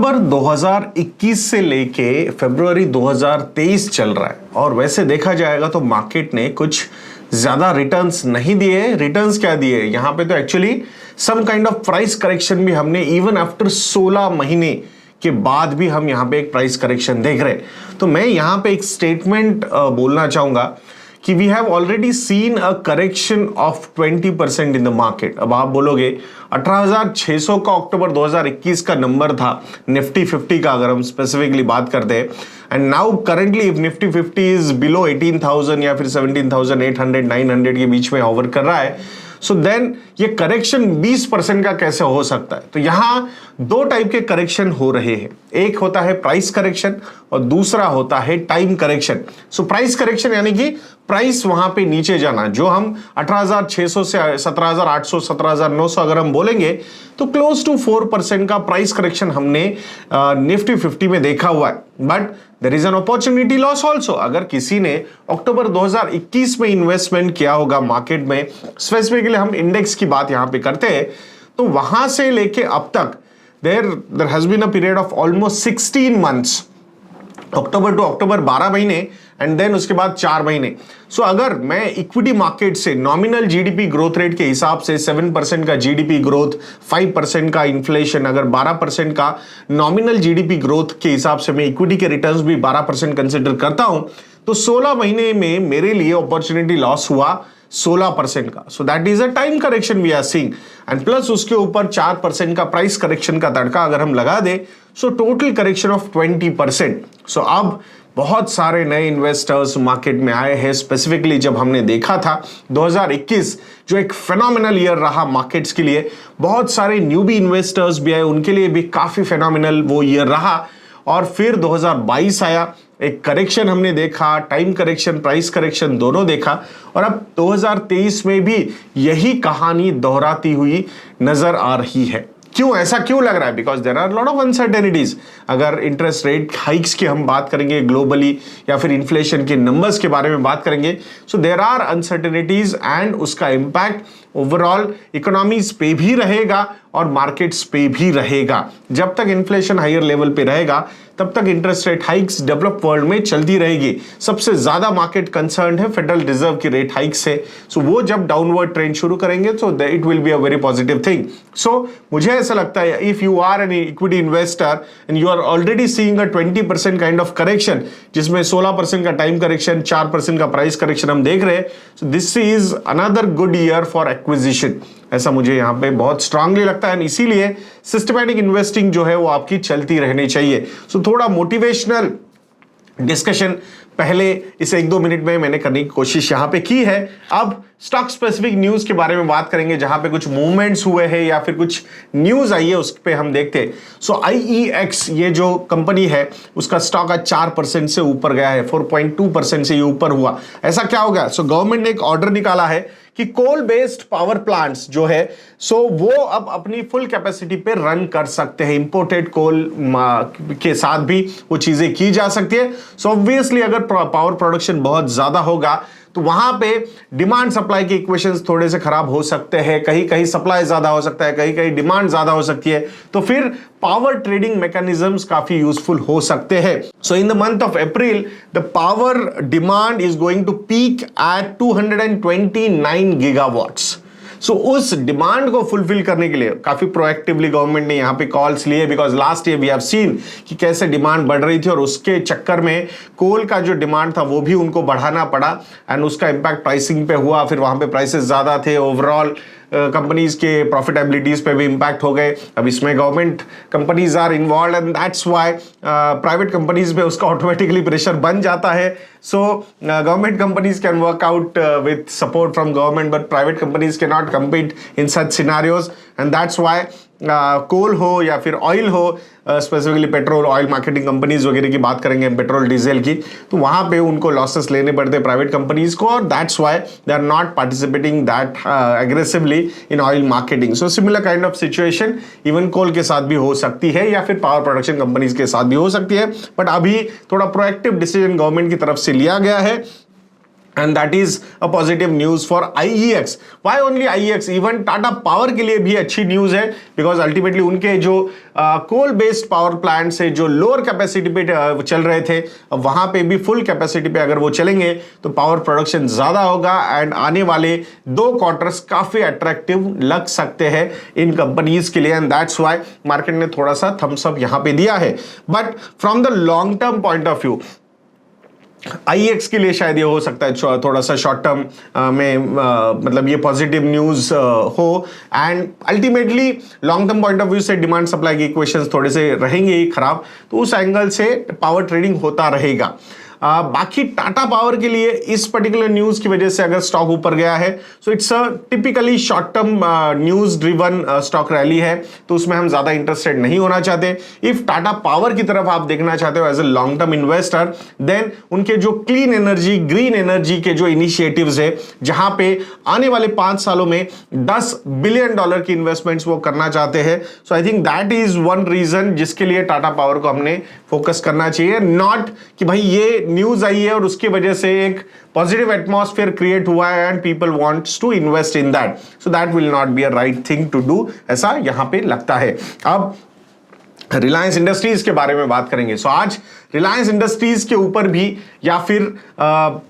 अक्टूबर 2021 से लेके फरवरी 2023 चल रहा है और वैसे देखा जाएगा तो मार्केट ने कुछ ज्यादा रिटर्न्स नहीं दिए। रिटर्न्स क्या दिए यहाँ पे, तो actually some kind of price correction भी हमने इवन आफ्टर 16 महीने के बाद भी हम यहाँ पे एक प्राइस करेक्शन देख रहे हैं। तो मैं यहाँ पे एक स्टेटमेंट बोलना चाहूंगा कि we have already seen a correction of 20% in the market. अब आप बोलोगे 18,600 का अक्टूबर 2021 का नंबर था निफ्टी 50 का, अगर हम स्पेसिफिकली बात करते हैं, and now currently if Nifty 50 is below 18,000 या फिर 17,800 900 के बीच में होवर कर रहा है, सो देन ये करेक्शन 20% का कैसे हो सकता है। तो यहां दो टाइप के करेक्शन हो रहे हैं, एक होता है प्राइस करेक्शन और दूसरा होता है time correction. So price correction यानी कि प्राइस वहां पे नीचे जाना, जो हम 18,600 से 17,800 17,900 अगर हम बोलेंगे तो क्लोज टू 4% का प्राइस करेक्शन हमने निफ्टी 50 में देखा हुआ है। But there is an opportunity loss also. अगर किसी ने अक्टूबर 2021 में इन्वेस्टमेंट किया होगा मार्केट में, स्पेसिफिकली हम इंडेक्स की बात यहां पे करते हैं, तो वहां से लेके अब तक there has been a period of almost 16 months, October to October 12 महीने एंड देन उसके बाद 4 महीने। सो अगर मैं इक्विटी मार्केट से नॉमिनल जीडीपी ग्रोथ रेट के हिसाब से 7% का जीडीपी ग्रोथ, 5% का इन्फ्लेशन, अगर 12% का नॉमिनल जीडीपी ग्रोथ के हिसाब से मैं इक्विटी के रिटर्न्स भी 12% कंसिडर करता हूं, तो 16 महीने में मेरे लिए अपॉर्चुनिटी लॉस हुआ 16% का। So that is a time correction we are seeing, and plus उसके ऊपर 4% का प्राइस करेक्शन का तड़का अगर हम लगा दे, सो टोटल करेक्शन ऑफ 20%। सो अब बहुत सारे नए इन्वेस्टर्स मार्केट में आए हैं। स्पेसिफिकली जब हमने देखा था 2021 जो एक फेनोमिनल ईयर रहा मार्केट्स के लिए, बहुत सारे न्यूबी इन्वेस्टर्स भी आए, उनके लिए भी काफी फेनोमिनल वो ईयर रहा। और फिर 2022 आया, एक करेक्शन हमने देखा, टाइम करेक्शन, प्राइस करेक्शन दोनों देखा, और अब 2023 में भी यही कहानी दोहराती हुई नजर आ रही है। क्यों, ऐसा क्यों लग रहा है? Because there are lot of uncertainties. अगर इंटरेस्ट रेट हाइक्स की हम बात करेंगे ग्लोबली या फिर इन्फ्लेशन के नंबर्स के बारे में बात करेंगे, so there are uncertainties and उसका इंपैक्ट ओवरऑल इकोनॉमीज पे भी रहेगा और मार्केट्स पे भी रहेगा। जब तक इन्फ्लेशन हायर लेवल पे रहेगा तब तक interest rate hikes developed world में चलती रहेगी। सबसे ज्यादा मार्केट कंसर्न है फेडरल रिजर्व की रेट हाइक से। सो वो जब डाउनवर्ड ट्रेंड शुरू करेंगे तो it will be a very positive thing. So मुझे ऐसा लगता है if you are an equity investor and you are already seeing a 20% kind of correction, जिसमें 16% का टाइम करेक्शन, 4% का प्राइस करेक्शन हम देख रहे हैं, so this is another good year for acquisition. ऐसा मुझे यहां पे बहुत स्ट्रांगली लगता है, इसीलिए सिस्टमैटिक इन्वेस्टिंग जो है वो आपकी चलती रहनी चाहिए। सो थोड़ा मोटिवेशनल डिस्कशन पहले इस 1-2 मिनट में मैंने करने की कोशिश यहां पे की है। अब स्टॉक स्पेसिफिक न्यूज के बारे में बात करेंगे, जहां पे कुछ मूवमेंट्स हुए हैं या फिर कुछ न्यूज आई है उस पे हम देखते हैं। सो IEX ये जो कंपनी है उसका स्टॉक आज 4% से ऊपर गया है, 4.2% से ये ऊपर हुआ। ऐसा क्या हो गया? सो गवर्नमेंट ने एक ऑर्डर निकाला है कि कोल बेस्ड पावर प्लांट्स जो है सो वो अब अपनी फुल कैपेसिटी पे रन कर सकते हैं। इंपोर्टेड कोल के साथ भी वो चीजें की जा सकती है। सो ऑब्वियसली अगर पावर प्रोडक्शन बहुत ज्यादा होगा तो वहां पे डिमांड सप्लाई के इक्वेशंस थोड़े से खराब हो सकते हैं। कहीं कहीं सप्लाई ज्यादा हो सकता है, कहीं कहीं डिमांड ज्यादा हो सकती है, तो फिर पावर ट्रेडिंग मैकेनिज्म्स काफी यूजफुल हो सकते हैं। So in the month of April the power demand is going to peak at 229 gigawatts. So उस डिमांड को फुलफिल करने के लिए काफी प्रोएक्टिवली गवर्नमेंट ने यहां पे कॉल्स लिए, because last year we have seen कि कैसे डिमांड बढ़ रही थी और उसके चक्कर में कोल का जो डिमांड था वो भी उनको बढ़ाना पड़ा एंड उसका इंपैक्ट प्राइसिंग पे हुआ। फिर वहां पे प्राइसेस ज्यादा थे, ओवरऑल कंपनीज के प्रॉफिटेबिलिटीज पे भी इंपैक्ट हो गए। अब इसमें government companies are involve and that's why private companies पे उसका ऑटोमेटिकली प्रेशर बन जाता है। So government companies can work out with support from government, but private companies can not compete in such scenarios, and that's why coal हो या फिर oil हो, specifically petrol oil marketing companies वगैरह की बात करेंगे, पेट्रोल डीजल की, तो वहां पे उनको लॉसेस लेने पड़ते हैं प्राइवेट कंपनीज को, और that's why they are not participating that aggressively in oil marketing. So similar kind of situation even coal के साथ भी हो सकती है या फिर पावर प्रोडक्शन कंपनीज के साथ भी हो सकती है। बट अभी थोड़ा प्रोएक्टिव डिसीजन गवर्नमेंट की तरफ से लिया गया है and that is a positive news for IEX. Why only IEX? Even Tata Power के लिए भी अच्छी न्यूज है, because ultimately उनके जो कोल बेस्ड पावर प्लांट से जो लोअर कैपेसिटी पे चल रहे थे, वहां पे भी फुल कैपेसिटी पे अगर वो चलेंगे तो पावर प्रोडक्शन ज्यादा होगा एंड आने वाले 2 क्वार्टर्स काफी अट्रैक्टिव लग सकते हैं इन कंपनीज के लिए, एंड दैट्स व्हाई मार्केट ने थोड़ा सा थम्स अप यहां पे दिया है. But from the long term point of view IEX के लिए शायद ये हो सकता है थोड़ा सा शॉर्ट टर्म में मतलब ये पॉजिटिव न्यूज हो, and ultimately long term point of view से डिमांड सप्लाई के इक्वेशंस थोड़े से रहेंगे ही खराब, तो उस एंगल से पावर ट्रेडिंग होता रहेगा. बाकी टाटा पावर के लिए इस पर्टिकुलर न्यूज की वजह से अगर स्टॉक ऊपर गया है, so it's a typically short term news driven stock rally है, तो उसमें हम ज्यादा इंटरेस्टेड नहीं होना चाहते. इफ टाटा पावर की तरफ आप देखना चाहते हो as a long term investor, then उनके जो क्लीन एनर्जी, ग्रीन एनर्जी के जो इनिशिएटिव्स है, जहां पे आने वाले 5 सालों में $10 बिलियन की इन्वेस्टमेंट्स वो करना चाहते हैं. So I think that is one reason जिसके लिए टाटा पावर को हमने फोकस करना चाहिए, नॉट कि भाई ये न्यूज आई है और उसकी वजह से एक पॉजिटिव एटमॉस्फेयर क्रिएट हुआ है and people wants to invest in that. So that will not be a right thing to do, ऐसा यहां पे लगता है. अब रिलायंस इंडस्ट्रीज के बारे में बात करेंगे. सो आज रिलायंस इंडस्ट्रीज के ऊपर भी या फिर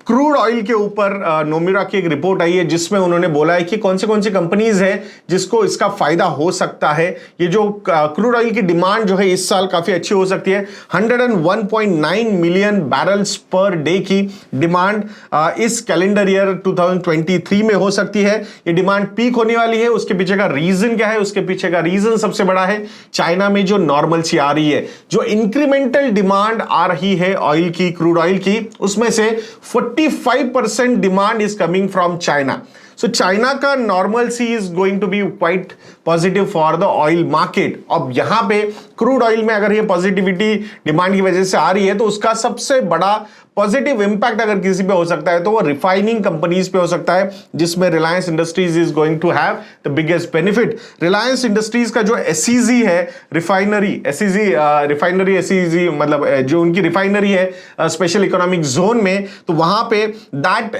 क्रूड ऑयल के ऊपर नोमिरा की एक रिपोर्ट आई है जिसमें उन्होंने बोला है कि कौन सी कंपनीज है जिसको इसका फायदा हो सकता है. ये जो क्रूड ऑयल की डिमांड जो है इस साल काफी अच्छी हो सकती है. 101.9 मिलियन बैरल्स पर डे की डिमांड इस कैलेंडर ईयर 2023 में हो सकती है. ये डिमांड पीक होने वाली है. उसके पीछे का रीजन क्या है? उसके पीछे का रीजन सबसे बड़ा है चाइना में जो नॉर्मलसी आ रही है, जो इंक्रीमेंटल डिमांड आ रही है ऑयल की, क्रूड ऑयल की, उसमें से 45% demand is coming from China. So China का normalcy is going to be quite positive for the oil market. अब यहां पे क्रूड ऑयल में अगर ये पॉजिटिविटी डिमांड की वजह से आ रही है, तो उसका सबसे बड़ा पॉजिटिव इंपैक्ट अगर किसी पे हो सकता है तो वो रिफाइनिंग कंपनीज पे हो सकता है, जिसमें Reliance Industries is going to have the biggest benefit. Reliance Industries का जो एसईजी है, रिफाइनरी एसईजी मतलब जो उनकी रिफाइनरी है स्पेशल इकोनॉमिक जोन में, तो वहां पे that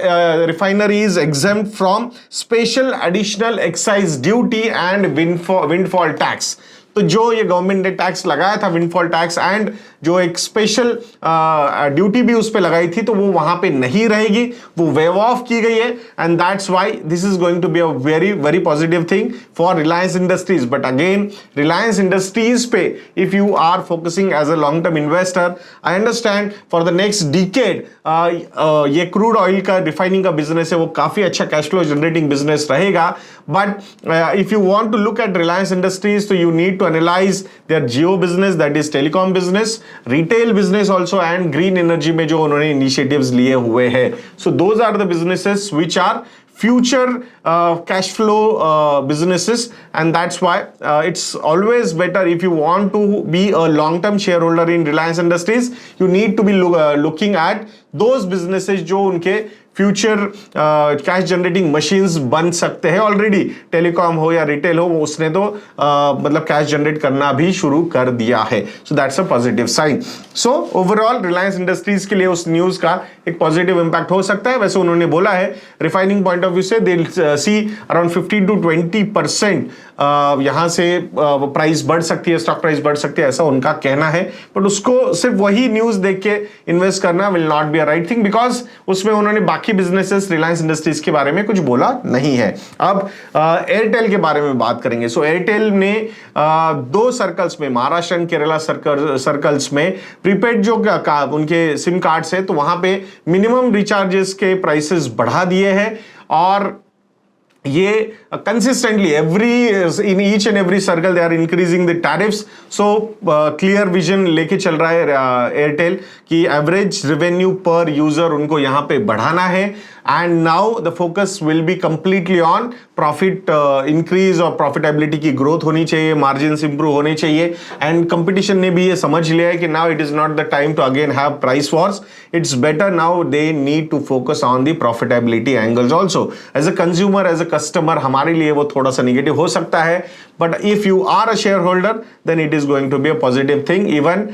refinery is exempt from special additional excise duty and windfall tax. तो जो ये गवर्नमेंट ने टैक्स लगाया था, विंडफॉल टैक्स, एंड जो एक स्पेशल ड्यूटी भी उस पे लगाई थी, तो वो वहां पे नहीं रहेगी, वो वेव ऑफ की गई है, and that's why this is going to be a very very positive thing for Reliance Industries. But again Reliance Industries पे if you are focusing as a long term investor, I understand for the next decade ये crude oil का refining का business है, वो काफी अच्छा cash flow generating business रहेगा. But if you want to look at Reliance Industries, तो you need to analyze their geo business, that is telecom business, retail business also, and green energy में जो उन्होंने initiatives लिए हुए हैं. So those are the businesses which are future cash flow businesses, and that's why it's always better if you want to be a long term shareholder in Reliance Industries, you need to be looking at those businesses जो उनके future cash generating machines बन सकते हैं. Already telecom हो या retail हो, उसने तो मतलब कैश जनरेट करना भी शुरू कर दिया है. So that's a positive sign. So overall Reliance Industries के लिए उस न्यूज का एक पॉजिटिव इंपैक्ट हो सकता है. वैसे उन्होंने बोला है रिफाइनिंग पॉइंट ऑफ व्यू से दे सी अराउंड 15 to 20% यहां से प्राइस बढ़ सकती है, स्टॉक प्राइस बढ़ सकती है, ऐसा उनका कहना है. बट उसको सिर्फ वही न्यूज देख के इन्वेस्ट करना will not be a right thing, because उसमें उन्होंने बाकी बिजनेसेस रिलायंस इंडस्ट्रीज के बारे में कुछ बोला नहीं है. अब एयरटेल के बारे में बात करेंगे. सो एयरटेल ने 2 सर्कल्स में, महाराष्ट्र एंड केरला सर्कल्स में प्रीपेड जो उनके सिम कार्ड्स है, तो वहां पे मिनिमम रिचार्जेस के प्राइसेस बढ़ा दिए हैं, और ये consistently in each and every circle they are increasing the tariffs. So clear vision लेके चल रहा है एयरटेल कि एवरेज रेवेन्यू पर यूजर उनको यहां पे बढ़ाना है, and now the focus will be completely on profit increase और प्रॉफिटेबिलिटी की ग्रोथ होनी चाहिए, मार्जिन इंप्रूव होने चाहिए. एंड कंपटीशन ने भी ये समझ लिया है कि now it is not the time to again have price wars. It's better now they need to focus on the profitability angles also. As a consumer, as a customer, हमारे लिए वो थोड़ा सा निगेटिव हो सकता है, but if you are a share holder then it is going to be a positive thing. Even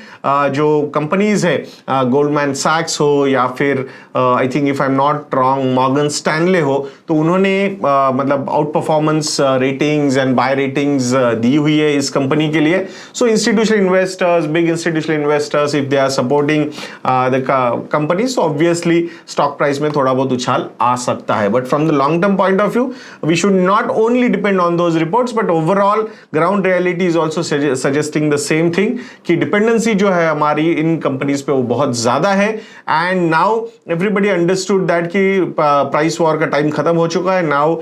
जो companies है गोल्डमैन सैक्स हो या फिर I think if I am not wrong Morgan Stanley हो, तो उन्होंने मतलब out performance ratings and buy ratings दी हुई है इस कंपनी के लिए। So institutional investors, big institutional investors, if they are supporting the company, so obviously stock price में थोड़ा बहुत उछाल आ सकता है। But from the long term point of view we should not only depend on those reports, but overall ground reality is also suggesting the same thing कि dependency जो है हमारी इन कंपनीज पे वो बहुत ज्यादा है। And now everybody understood that कि प्राइस वॉर का टाइम खत्म हो चुका है। Now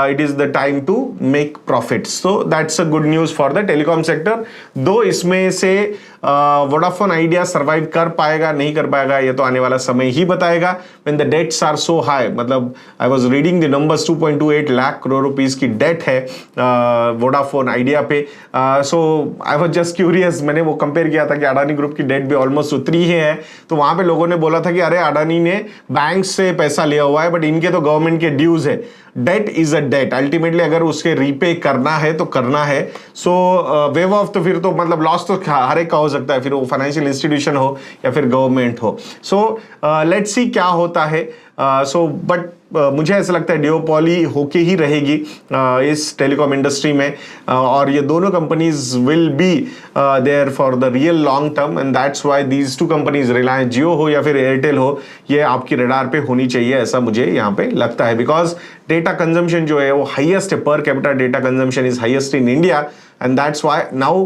it is the time to make profits, so that's a good news for the telecom sector. दो इसमें से वोडाफोन आइडिया सर्वाइव कर पाएगा नहीं कर पाएगा ये तो आने वाला समय ही बताएगा। When the debts are so high, मतलब I was reading the numbers, 2.28 lakh crore rupees की डेट है वोडाफोन आइडिया पे। So I was just curious, मैंने वो कंपेयर किया था कि अडानी ग्रुप की डेट भी ऑलमोस्ट उतनी ही है। तो वहां पे लोगों ने बोला था कि अरे अडानी ने बैंक से पैसा लिया हुआ है बट इनके तो गवर्नमेंट के ड्यूज है। Debt is a debt, ultimately अगर उसके रीपे करना है तो करना है। सो वेव ऑफ तो फिर तो मतलब लॉस तो हर एक का हो सकता है, फिर वो फाइनेंशियल इंस्टीट्यूशन हो या फिर गवर्नमेंट हो। सो लेट्स सी क्या होता है। सो बट मुझे ऐसा लगता है डिओपॉली होके ही रहेगी इस टेलीकॉम इंडस्ट्री में, और ये दोनों companies will be there for the real long term, and that's why these two companies, Reliance Jio हो या फिर एयरटेल हो, ये आपकी रडार पे होनी चाहिए, ऐसा मुझे यहाँ पे लगता है। बिकॉज डेटा कंजम्पशन जो है वो हाईएस्ट है, per capita data consumption is highest in India, and that's why now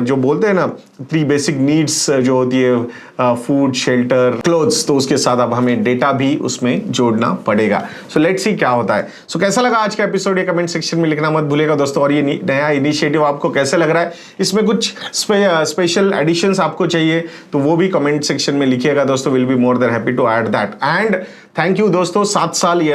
जो बोलते हैं ना 3 बेसिक नीड्स जो होती है, फूड, शेल्टर, क्लोथ्स, तो उसके साथ अब हमें डेटा भी उसमें जोड़ना पड़ेगा। सो लेट्स सी क्या होता है। सो कैसा लगा आज का एपिसोड, ये कमेंट सेक्शन में लिखना मत भूलिएगा दोस्तों। और ये नया इनिशिएटिव आपको कैसे लग रहा है, इसमें कुछ स्पेशल एडिशंस आपको चाहिए तो वो भी कमेंट सेक्शन में लिखिएगा दोस्तों। Will be more than happy to add that. And thank you दोस्तों, 7 साल ये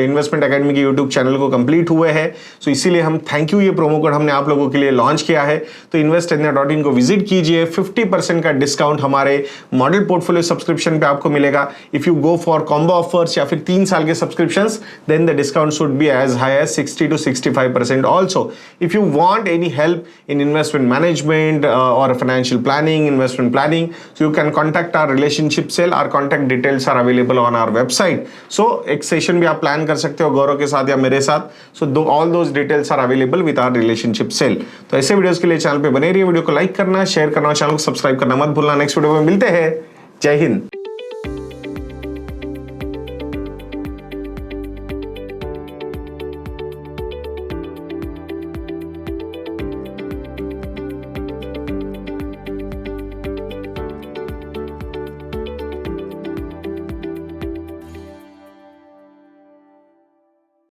इन्वेस्टमेंट एकेडमी के यूट्यूब चैनल को कंप्लीट हुए हैं। सो इसीलिए हम थैंक यू, ये प्रोमो कोड हमने आप लोगों के लिए लॉन्च किया है। तो investindia.in को विजिट कीजिए, 50% का डिस्काउंट हमारे मॉडल पोर्टफोलियो सब्सक्रिप्शन पे आपको मिलेगा। If you go for combo offers या फिर 3 साल के subscriptions, then the discount should be as high as 60 to 65%. Also, if you want any help in investment management or financial planning, investment planning, so you can contact our relationship cell. Our contact details are available on our website. So एक session भी आप plan कर सकते हो गौरव के साथ या मेरे साथ। So all those details are available with our relationship cell. तो ऐसे वीडियोस के लिए चैनल पे बने रहिए, वीडियो को लाइक करना, शेयर करना, चैनल को सब्सक्राइब करना मत भूलना। नेक्स्ट वीडियो में मिलते हैं। जय हिंद।